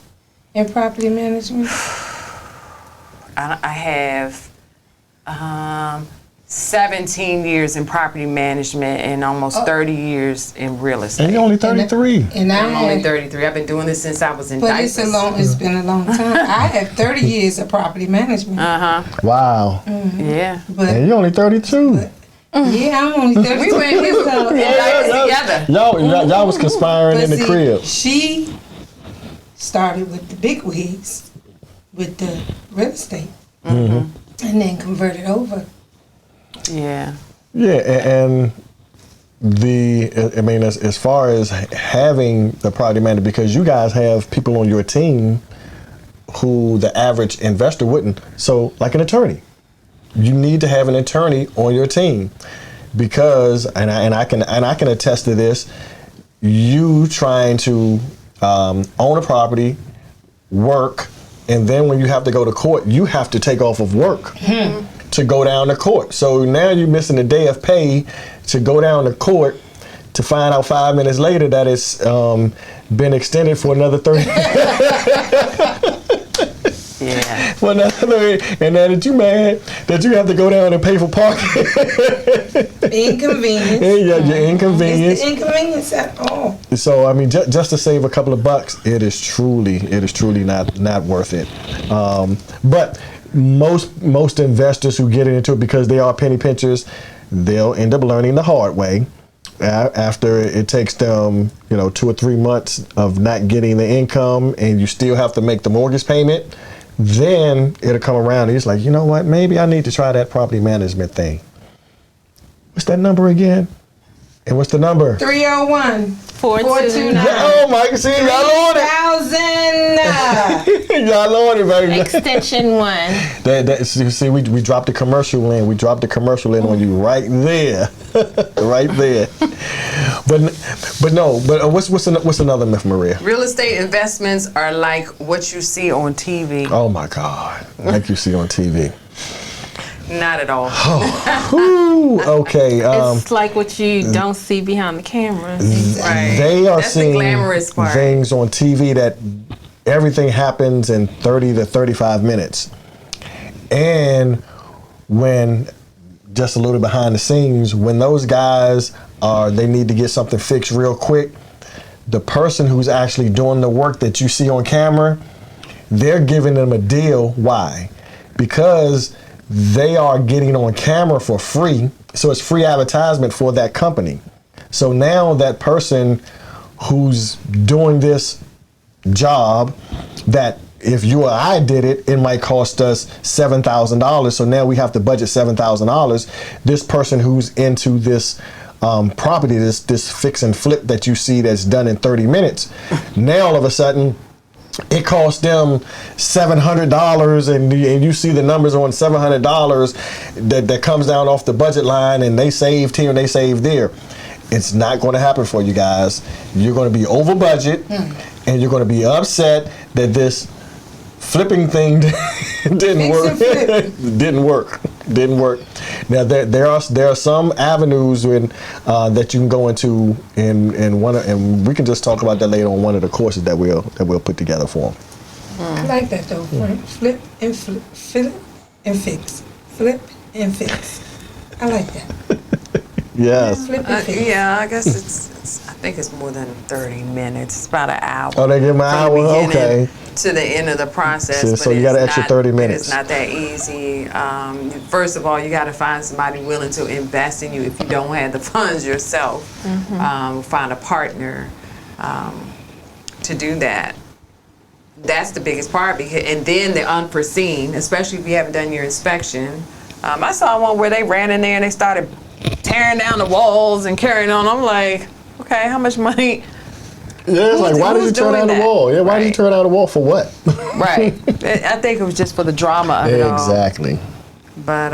in property management? I have 17 years in property management and almost 30 years in real estate. And you're only 33. And I I'm only have, 33. I've been doing this since I was in but diapers. it's been a long time. I have 30 years of property management. Wow. Yeah. But And you're only 32. yeah, I'm only 32. We went in diapers together. Y'all was conspiring But in the see, crib. She started with the big wigs, with the real estate, and then converted over. Yeah. Yeah, and as far as having the property manager, because you guys have people on your team who the average investor wouldn't. So, like an attorney, you need to have an attorney on your team because, and I can attest to this. You trying to own a property, work, and then when you have to go to court, you have to take off of work to go down to court. So now you're missing a day of pay to go down to court to find out 5 minutes later that it's been extended for another 30. Yeah. For another 30, and now that you mad that you have to go down and pay for parking. Inconvenience. Yeah, your inconvenience. It's the inconvenience at all. So I mean, just to save a couple of bucks, it is truly not worth it. But most investors who get into it because they are penny pinchers, they'll end up learning the hard way. After it takes them, 2 or 3 months of not getting the income, and you still have to make the mortgage payment, Then it'll come around and he's like, you know what, maybe I need to try that property management thing. What's that number again? And what's the number? 301 429. Oh my, see, y'all on it. 3,000. Y'all on it, baby. Extension 1. See, we dropped the commercial in. We dropped the commercial in on you right there. Right there. But what's another myth, Maria? Real estate investments are like what you see on TV. Oh my God. Like you see on TV. Not at all. Ooh, okay. It's like what you don't see behind the cameras. Right. They are That's the seeing glamorous part. things on TV that everything happens in 30 to 35 minutes. And when, just a little behind the scenes, when those guys they need to get something fixed real quick, the person who's actually doing the work that you see on camera, they're giving them a deal. Why? Because they are getting on camera for free, so it's free advertisement for that company. So now that person who's doing this job, that if you or I did it, it might cost us $7,000. So now we have to budget $7,000. This person who's into this property, this fix and flip that you see that's done in 30 minutes, now all of a sudden, it cost them $700, and you see the numbers on $700 that comes down off the budget line, and they saved here and they saved there. It's not going to happen for you guys. You're going to be over budget, and you're going to be upset that this flipping thing didn't work. Didn't work. Now there are some avenues that you can go into and we can just talk about that later on one of the courses that we'll put together for them. I like that though, Frank. Flip and fix. Flip and fix. I like that. Yes. Flip and fix. Yeah, I guess I think it's more than 30 minutes. It's about an hour. Oh, they give them an From hour? the beginning Okay. To the end of the process. So you got an extra 30 minutes. It's not that easy. First of all, you got to find somebody willing to invest in you if you don't have the funds yourself. Find a partner to do that. That's the biggest part. And then the unforeseen, especially if you haven't done your inspection. I saw one where they ran in there and they started tearing down the walls and carrying on. I'm like, okay, how much money? Yeah, it's like, why did you tear down the wall? Yeah, why did you tear down the wall for what? Right. I think it was just for the drama of it all. Exactly. But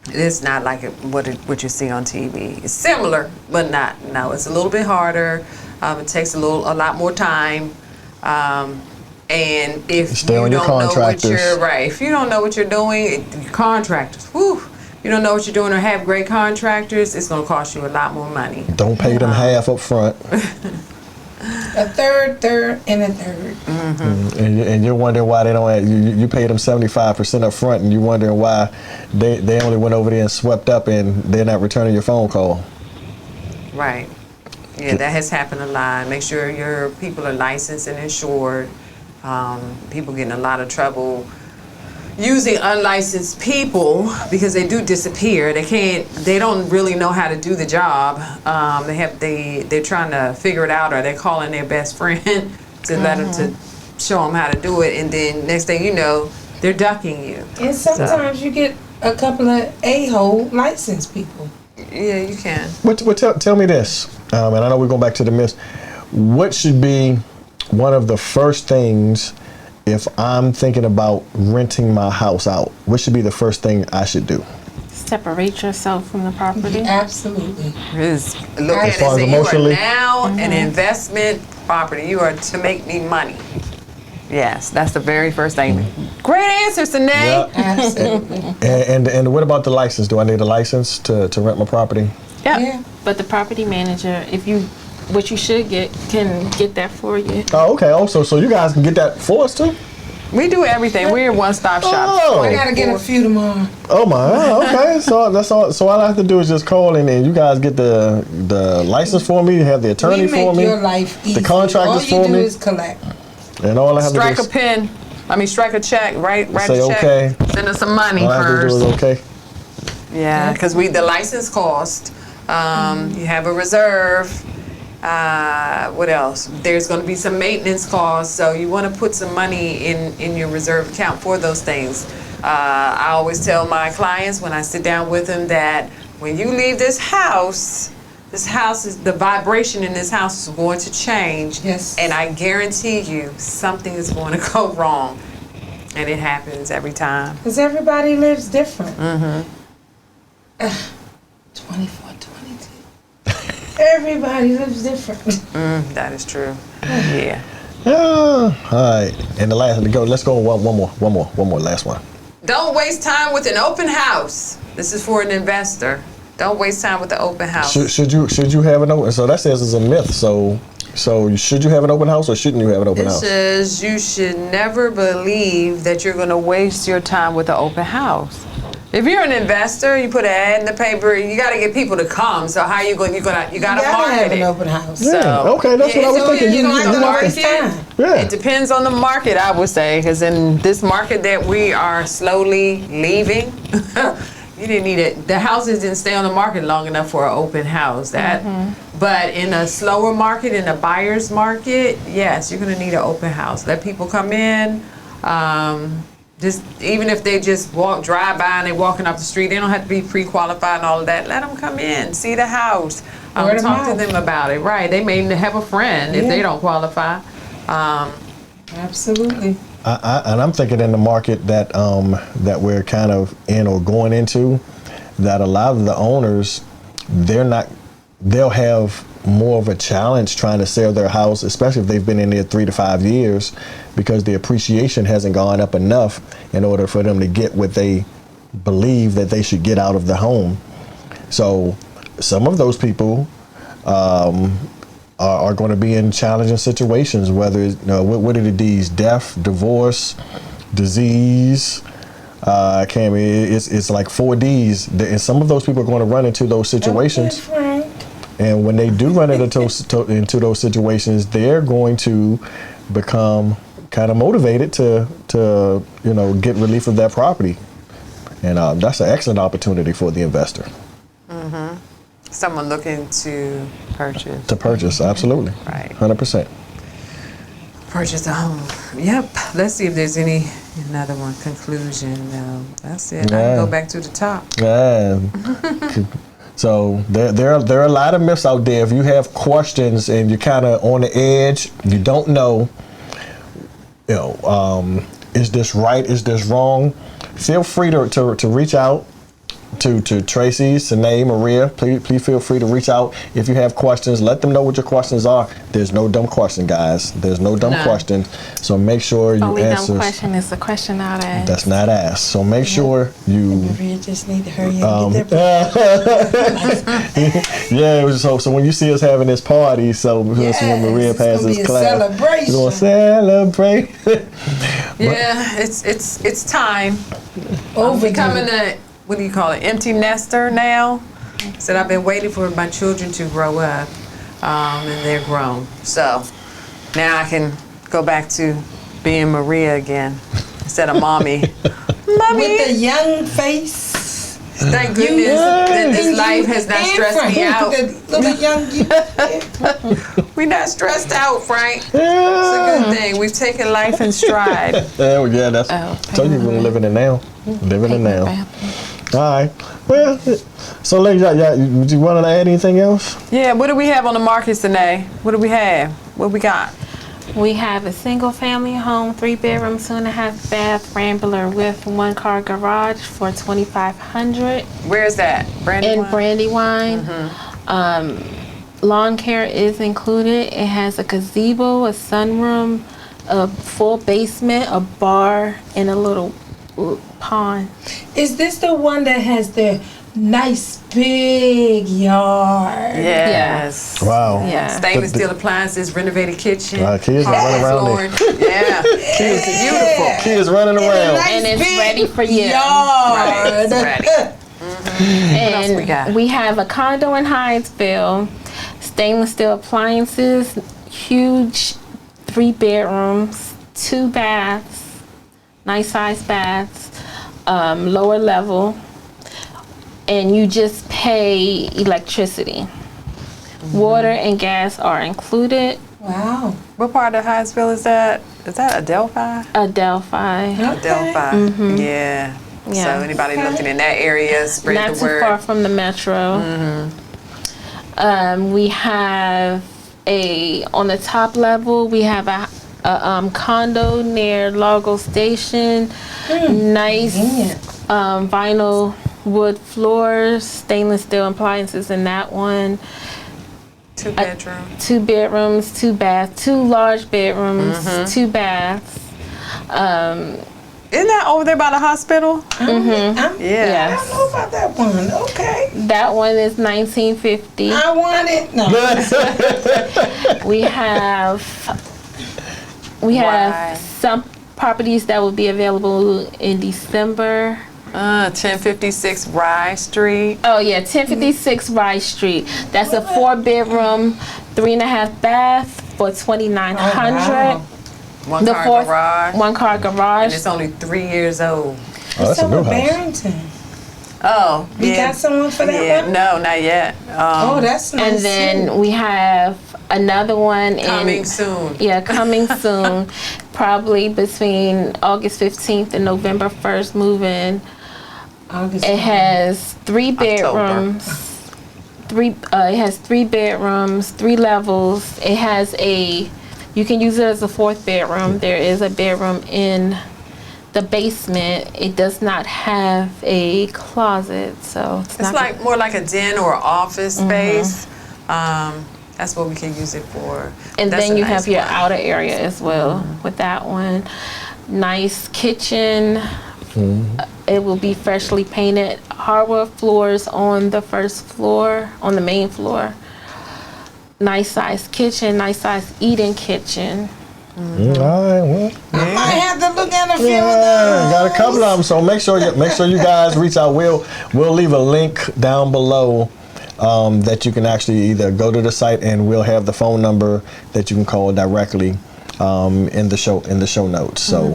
it's not like what you see on TV. It's similar, but not. No, it's a little bit harder. It takes a lot more time. And if Stay you on your don't know what contractors. if you don't know what you're doing, contractors, whew, you don't know what you're doing or have great contractors, it's going to cost you a lot more money. Don't pay them half up front. A third, and a third. And you're wondering why they don't have, you pay them 75% up front, and you're wondering why they only went over there and swept up and they're not returning your phone call. Right. Yeah, that has happened a lot. Make sure your people are licensed and insured. People get in a lot of trouble using unlicensed people because they do disappear. They don't really know how to do the job. They're trying to figure it out, or they're calling their best friend to let them to show them how to do it, and then next thing you know, they're ducking you. And sometimes you get a couple of a-hole licensed people. Yeah, you can. Tell me this, and I know we're going back to the myths. What should be one of the first things if I'm thinking about renting my house out? What should be the first thing I should do? Separate yourself from the property. Absolutely. Look at it far as and say, you emotionally? are now an investment property. You are to make me money. Yes, that's the very first thing. Great answer, Sine. Absolutely. And what about the license? Do I need a license to rent my property? Yep. Yeah. But the property manager, what you should get, can get that for you. Oh, okay. Also, so you guys can get that for us too? We do everything. We're a one-stop shop. Oh. I gotta get a few tomorrow. Oh my, okay. So that's all. So all I have to do is just call in, and you guys get the license for me. You have the attorney We for make me. your life easy. The contractors for All you me. do is collect. And all I have Strike to a do is pen. Strike a check. Write say a check. okay. Send us some money All I have to do first. is okay. Yeah, because the license cost. You have a reserve, What else? There's going to be some maintenance costs, so you want to put some money in your reserve account for those things. I always tell my clients when I sit down with them that when you leave this house is the vibration in this house is going to change. Yes. And I guarantee you something is going to go wrong. And it happens every time. Because everybody lives different. 24, 22. Everybody lives different. That is true. Yeah. All right. And the last, let's go one more, last one. Don't waste time with an open house. This is for an investor. Don't waste time with the open house. Should you have an open? So that says it's a myth. So should you have an open house or shouldn't you have an open house? It says you should never believe that you're going to waste your time with an open house. If you're an investor, you put an ad in the paper. You got to get people to come. So how you going? You got to market have it. an open house. Yeah. So, Okay, that's what I was thinking. You don't have to market. waste time. Yeah. It depends on the market, I would say, because in this market that we are slowly leaving, you didn't need it. The houses didn't stay on the market long enough for an open house. But in a slower market, in a buyer's market, yes, you're going to need an open house. Let people come in. Just even if they just drive by and they're walking up the street, they don't have to be pre-qualified and all of that. Let them come in, see the house, Word of talk to mouth. them about it. Right? They may have a friend if Yeah. they don't qualify. Absolutely. And I'm thinking in the market that we're kind of in or going into, that a lot of the owners, they'll have more of a challenge trying to sell their house, especially if they've been in there 3 to 5 years, because the appreciation hasn't gone up enough in order for them to get what they believe that they should get out of the home. So some of those people are going to be in challenging situations, whether what are the D's? Death, divorce, disease. It's like 4 D's, and some of those people are going to run into those situations. Okay, Frank. And when they do run into those situations, they're going to become kind of motivated to get relief of that property, and that's an excellent opportunity for the investor. Someone looking to purchase. To purchase, absolutely, Right. 100%. Purchase a home. Yep. Let's see if there's another one. Conclusion. No, that's it. I Yeah. can go back to the top. Yeah. So there are a lot of myths out there. If you have questions and you're kind of on the edge, you don't know, is this right? Is this wrong? Feel free to reach out to Tracy, Sanae, Maria. Please feel free to reach out if you have questions. Let them know what your questions are. There's no dumb question, guys. There's no dumb question. So make sure you Only answer. dumb question is the question not asked. That's not asked. So make sure you. Maria just need to hurry up and get their Yeah, so when you see us having this party, so when Maria it's gonna passes be a class, celebration. we're gonna celebrate. Yeah, it's time. I'm overdue. becoming a, what do you call it, empty nester now. Said I've been waiting for my children to grow up, and they're grown. So now I can go back to being Maria again instead of mommy. Mommy. With a young face. Thank goodness that this life has not stressed me out. The little young We're not stressed out, Frank. It's a good thing. We've taken life in stride. Yeah, that's. So you really living it now. Living it now. All right. Well, so ladies, would you want to add anything else? Yeah, what do we have on the market today? What do we have? What we got? We have a single family home, 3-bedroom, 2.5 bath Rambler with 1-car garage for $2,500 Where's that? in Brandywine. Lawn care is included. It has a gazebo, a sunroom, a full basement, a bar, and a little pond. Is this the one that has the nice big yard? Yes. Wow. Yeah. Stainless steel appliances, renovated kitchen. Kids are running around there. Yeah. It's beautiful. Kids running around. Nice And it's big ready for you. Yard. Right, it's ready. And else we got? we have a condo in Hyattsville, stainless steel appliances, huge 3 bedrooms, 2 baths, nice size baths, lower level, and you just pay electricity. Water and gas are included. Wow. What part of Hyattsville is that? Is that Adelphi? Adelphi. Adelphi. Yeah. Yeah. So anybody looking in that area, spread Not the too word. far from the metro. We have on the top level, we have a condo near Largo Station. Nice vinyl wood floors, stainless steel appliances in that one. 2 bedrooms. 2 bedrooms, 2 baths, 2 large bedrooms, 2 baths. Isn't that over there by the hospital? Yeah. I Yeah. don't know about that one. Okay. That one is $19.50. I want it. No. We have Why? some properties that will be available in December. 1056 Rye Street. Oh yeah, 1056 Rice Street. That's a 4-bedroom, 3.5 bath for $2,900. wow. One car garage. 1-car garage. And it's only 3 years old. Oh, that's a new Over house. Barrington. Oh, You got someone for that Yeah, one? no, not yet. Oh, that's nice. And then we have another one Coming soon. Yeah, coming soon. Probably between August 15th and November 1st moving. August. It has 3 bedrooms. It has 3 bedrooms, 3 levels. It has you can use it as a 4th bedroom. There is a bedroom in the basement. It does not have a closet, so It's like more like a den or office space. That's what we can use it for. And That's then a you nice have your one. outer area as well with that one. Nice kitchen. It will be freshly painted. Hardwood floors on the first floor, on the main floor. Nice size kitchen, nice size eating kitchen. All right, well, I might have to look at a few of yeah, those. got a couple of them. So make sure you guys reach out. We'll leave a link down below that you can actually either go to the site, and we'll have the phone number that you can call directly in the show notes. So,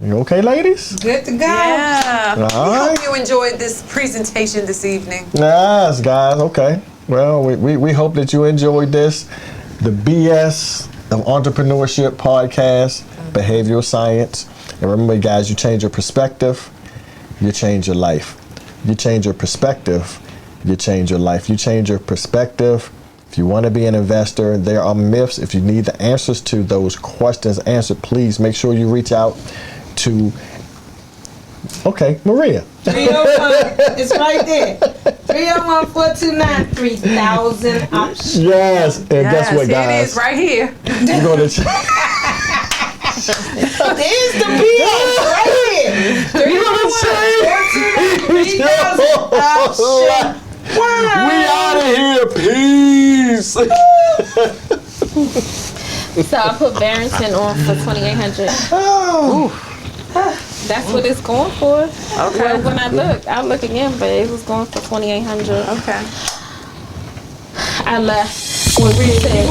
you okay, ladies? Good to go. Yeah. We All right. hope you enjoyed this presentation this evening. Yes, guys. Okay. Well, we hope that you enjoyed this, the BS of Entrepreneurship podcast, behavioral science. And remember, guys, you change your perspective, you change your life. You change your perspective, you change your life. You change your perspective. If you want to be an investor, there are myths. If you need the answers to those questions answered, please make sure you reach out to, Maria. 301. It's right there. 301-429-3000 option. Yes, and guess what, Here guys? it is right here. You're going to There's the BS right here. 301-429-3000 option. We out of here. Peace. So I put Barrington on for $2,800. That's what it's going for. Okay. Well, when I look again, but it was going for $2,800. Okay. I left when we said